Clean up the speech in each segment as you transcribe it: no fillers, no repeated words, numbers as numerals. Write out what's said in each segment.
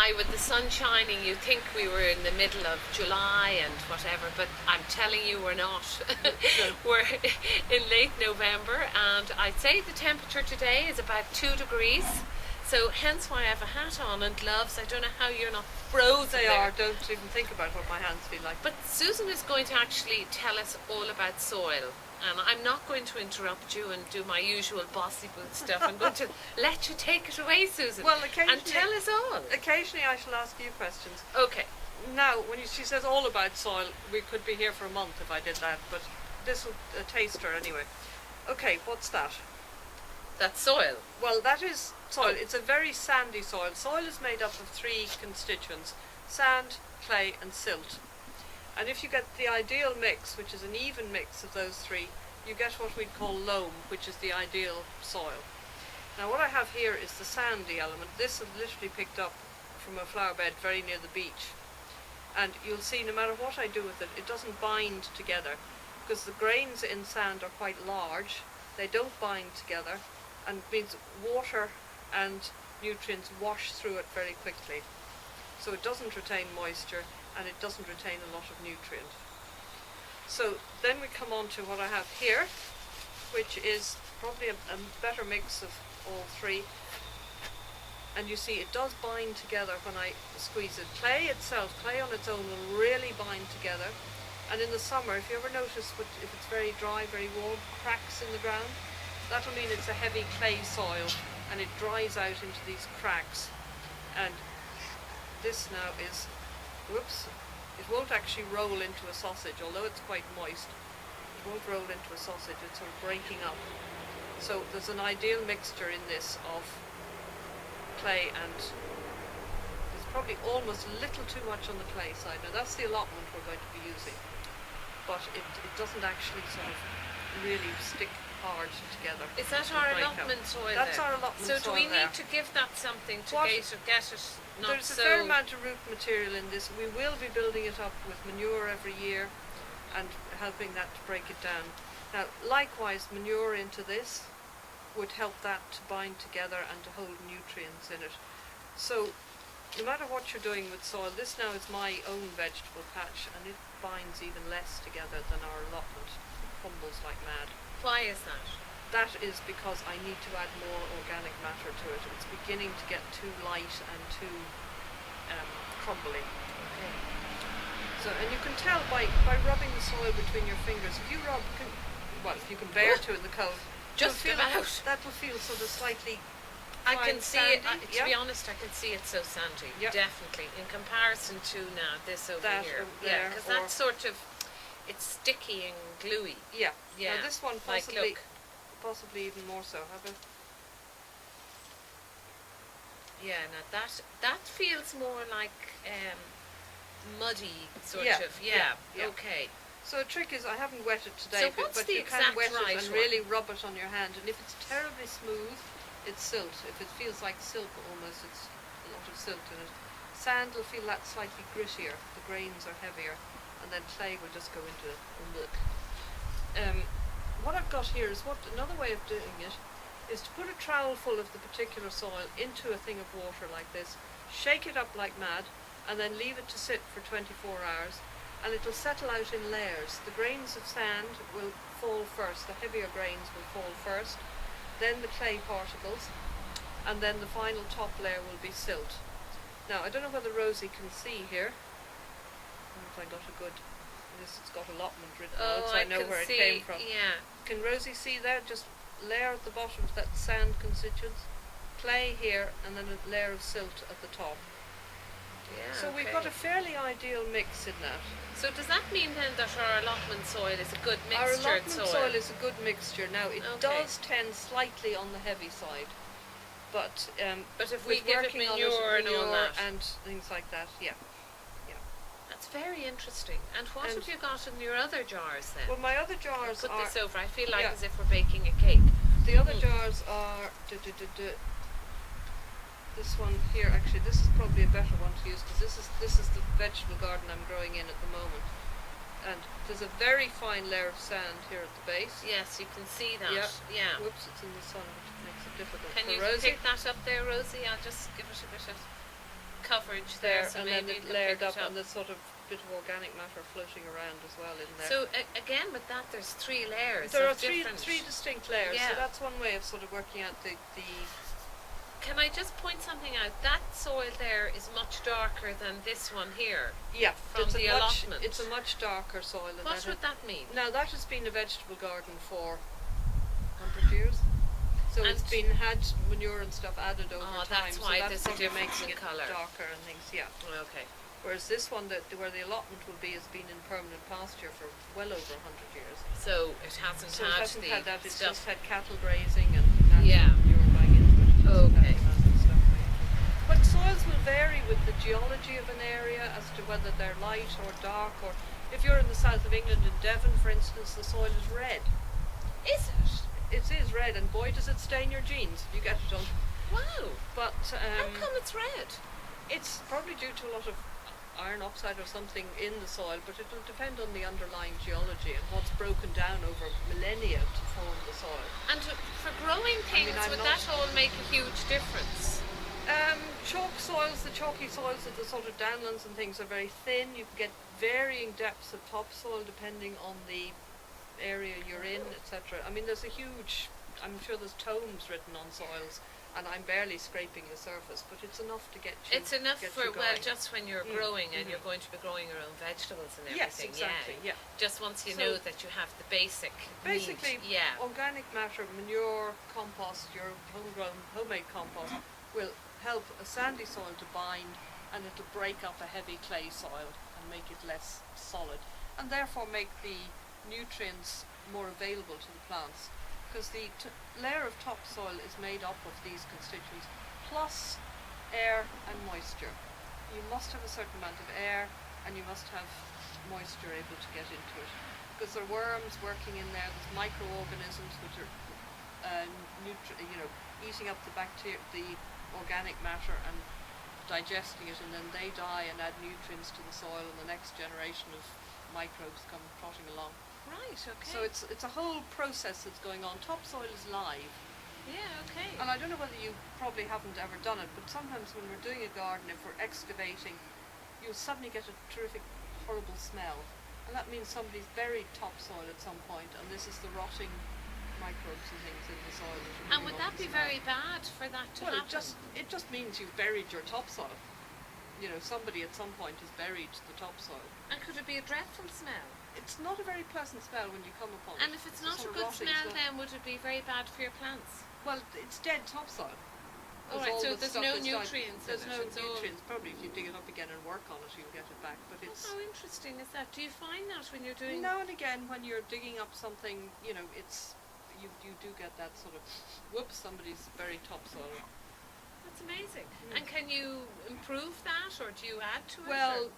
why, with the sun shining, you think we were in the middle of July and whatever, but I'm telling you we're not. We're in late November, and I'd say the temperature today is about 2 degrees. So hence why I have a hat on and gloves. I don't know how you're not frozen. They there. are. Don't even think about what my hands feel like. But Susan is going to actually tell us all about soil. And I'm not going to interrupt you and do my usual bossy booth stuff. I'm going to let you take it away, Susan. Well, occasionally, and tell us all. Occasionally I shall ask you questions. Okay. Now, when she says all about soil, we could be here for a month if I did that, but this will a taster anyway. Okay, what's that? That's soil. Well, that is soil. It's a very sandy soil. Soil is made up of 3 constituents: sand, clay and silt. And if you get the ideal mix, which is an even mix of those 3, you get what we'd call loam, which is the ideal soil. Now what I have here is the sandy element. This is literally picked up from a flower bed very near the beach. And you'll see no matter what I do with it, it doesn't bind together, because the grains in sand are quite large. They don't bind together, and it means water and nutrients wash through it very quickly. So it doesn't retain moisture, and it doesn't retain a lot of nutrient. So then we come on to what I have here, which is probably a better mix of all 3. And you see it does bind together when I squeeze it. Clay itself, clay on its own will really bind together. And in the summer, if you ever notice if it's very dry, very warm, cracks in the ground, that'll mean it's a heavy clay soil, and it dries out into these cracks. And this now is, whoops, it won't actually roll into a sausage, although it's quite moist. It won't roll into a sausage, it's sort of breaking up. So there's an ideal mixture in this of clay, and there's probably almost a little too much on the clay side. Now that's the allotment we're going to be using, but it doesn't actually sort of really stick hard together. Is that our allotment soil? That's there? our allotment so soil. So do we there. need to give that something to get it not There's so... a fair amount of root material in this. We will be building it up with manure every year and helping that to break it down. Now likewise, manure into this would help that to bind together and to hold nutrients in it. So no matter what you're doing with soil, this now is my own vegetable patch, and it binds even less together than our allotment. It crumbles like mad. Why is that? That is because I need to add more organic matter to it. It's beginning to get too light and too crumbly. Okay. So, and you can tell by rubbing the soil between your fingers. If you rub, if you can bear to in the cold, just feel about. That will feel sort of slightly. I can see it. Sandy. To be honest, I can see it so sandy. Yep. Definitely, in comparison to now this over That here. over Yeah, there, because that's sort of, it's sticky and gluey. Yeah. Yeah. Now this one Like, possibly, look. possibly even more so. Have a. Yeah. Now that feels more like muddy sort Yeah, of. Yeah. yeah. Okay. So the trick is, I haven't wet it today, So what's but the you can exact wet right it and one? really rub it on your hand. And if it's terribly smooth, it's silt. If it feels like silk almost, it's a lot of silt in it. Sand will feel that slightly grittier. The grains are heavier, and then clay will just go into it. What I've got here is another way of doing it is to put a trowel full of the particular soil into a thing of water like this, shake it up like mad, and then leave it to sit for 24 hours. And it'll settle out in layers. The grains of sand will fall first, the heavier grains will fall first, then the clay particles, and then the final top layer will be silt. Now, I don't know whether Rosie can see here. I don't know if I got a good, it's got allotment written on it, so I know where it came from. Yeah. Can Rosie see there? Just layer at the bottom of that sand constituents, clay here, and then a layer of silt at the top. Yeah. So we've got a fairly ideal mix in that. So does that mean then that our allotment soil is a good Our mixtured allotment soil is a good mixture. Now it does tend slightly on the heavy side, but if we give it manure and all that and things like that, yeah. That's very interesting. And what have you got in your other jars then? Well, my other jars put are. this over. I feel like as if we're baking a cake. The other jars are. This one here, actually, this is probably a better one to use, because this is the vegetable garden I'm growing in at the moment. And there's a very fine layer of sand here at the base. Yes, you can see that. Yeah. Whoops, it's in the sun, which makes it difficult. Can you Rosie? pick that up there, Rosie? I'll just give it a bit of... coverage there, so and then maybe it you can layered pick up, it up. and there's sort of bit of organic matter floating around as well in there. So again, with that, there's 3 layers. There are of three different. distinct layers, Yeah. so that's one way of sort of working out the Can I just point something out? That soil there is much darker than this one here. yeah, From the allotment. it's a much darker soil. And What would that mean? now that has been a vegetable garden for 100 years. So And it's been had manure and stuff added over Oh, time. that's why so there's a probably difference making in it colour. darker and things. Yeah. Okay. Whereas this one, where the allotment will be, has been in permanent pasture for well over 100 years. So it hasn't So it had hasn't the had that. It's stuff. just had cattle grazing and had Yeah. manure going into it. It hasn't Okay. had that stuff going into it. But soils will vary with the geology of an area as to whether they're light or dark. Or if you're in the south of England, in Devon, for instance, the soil is red. Is it? It is red, and boy, does it stain your jeans if you get it on. Wow. But How come it's red? it's probably due to a lot of iron oxide or something in the soil, but it will depend on the underlying geology and what's broken down over millennia to form the soil. And for growing things, I'm would not- that all make a huge difference? Chalk soils, the chalky soils of the sort of downlands and things are very thin. You can get varying depths of topsoil depending on the area you're in, etc. I mean, there's a huge, I'm sure there's tomes written on soils, and I'm barely scraping the surface, but it's enough to get you. It's enough get for, you well, going. just when you're growing and you're going to be growing your own vegetables and everything. Yes, exactly. Yeah. Yeah. Just once you So know that you have the basic Basically, need. Yeah. organic matter, manure, compost, your homegrown, homemade compost will help a sandy soil to bind, and it'll break up a heavy clay soil and make it less solid, and therefore make the nutrients more available to the plants. Because the layer of topsoil is made up of these constituents, plus air and moisture. You must have a certain amount of air, and you must have moisture able to get into it. Because there are worms working in there, there's microorganisms which are eating up the bacteria, the organic matter, and digesting it, and then they die and add nutrients to the soil, and the next generation of microbes come trotting along. Right, okay. So it's a whole process that's going on. Topsoil is live. Yeah, okay. And I don't know whether you probably haven't ever done it, but sometimes when we're doing a garden, if we're excavating, you'll suddenly get a terrific, horrible smell. And that means somebody's buried topsoil at some point, and this is the rotting microbes and things in the soil. That are And giving would off that the be smell. very bad for that to Well, happen? it just means you've buried your topsoil. You know, somebody at some point has buried the topsoil. And could it be a dreadful smell? It's not a very pleasant smell when you come upon it. And if it's not a sort of good rotting smell, then would it be very bad for your plants? Well, it's dead topsoil. All right, so there's no nutrients in There's it, no it's all- nutrients. Probably if you dig it up again and work on it, you'll get it back. But it's How interesting is that? Do you find that when you're doing... now and again when you're digging up something, it's you do get that sort of whoops, somebody's buried topsoil. That's amazing. And can you improve that, or do you add to it? Well, or-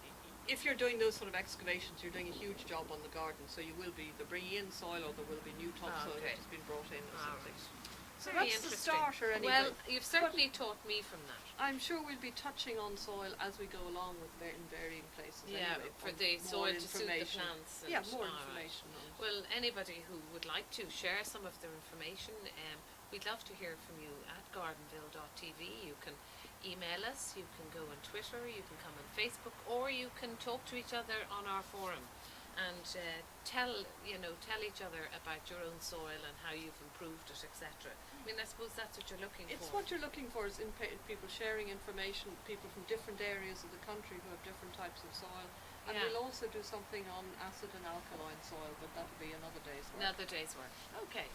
if you're doing those sort of excavations, you're doing a huge job on the garden. So you will be either bringing in soil, or there will be new topsoil okay. that has been brought in or All something. right. So Very that's the interesting. starter anyway. Well, you've certainly taught me from that. I'm sure we'll be touching on soil as we go along in varying places. Yeah, anyway, for on the more soil to suit the information. plants. And Yeah, more all right. information on it. Well, anybody who would like to share some of their information, we'd love to hear from you at gardenville.tv. You can email us, you can go on Twitter, you can come on Facebook, or you can talk to each other on our forum and tell each other about your own soil and how you've improved it, etc. I mean, I suppose that's what you're looking It's for. what you're looking for is people sharing information, people from different areas of the country who have different types of soil. And Yeah. we'll also do something on acid and alkaline soil, but that'll be another day's work. Another day's work. Okay.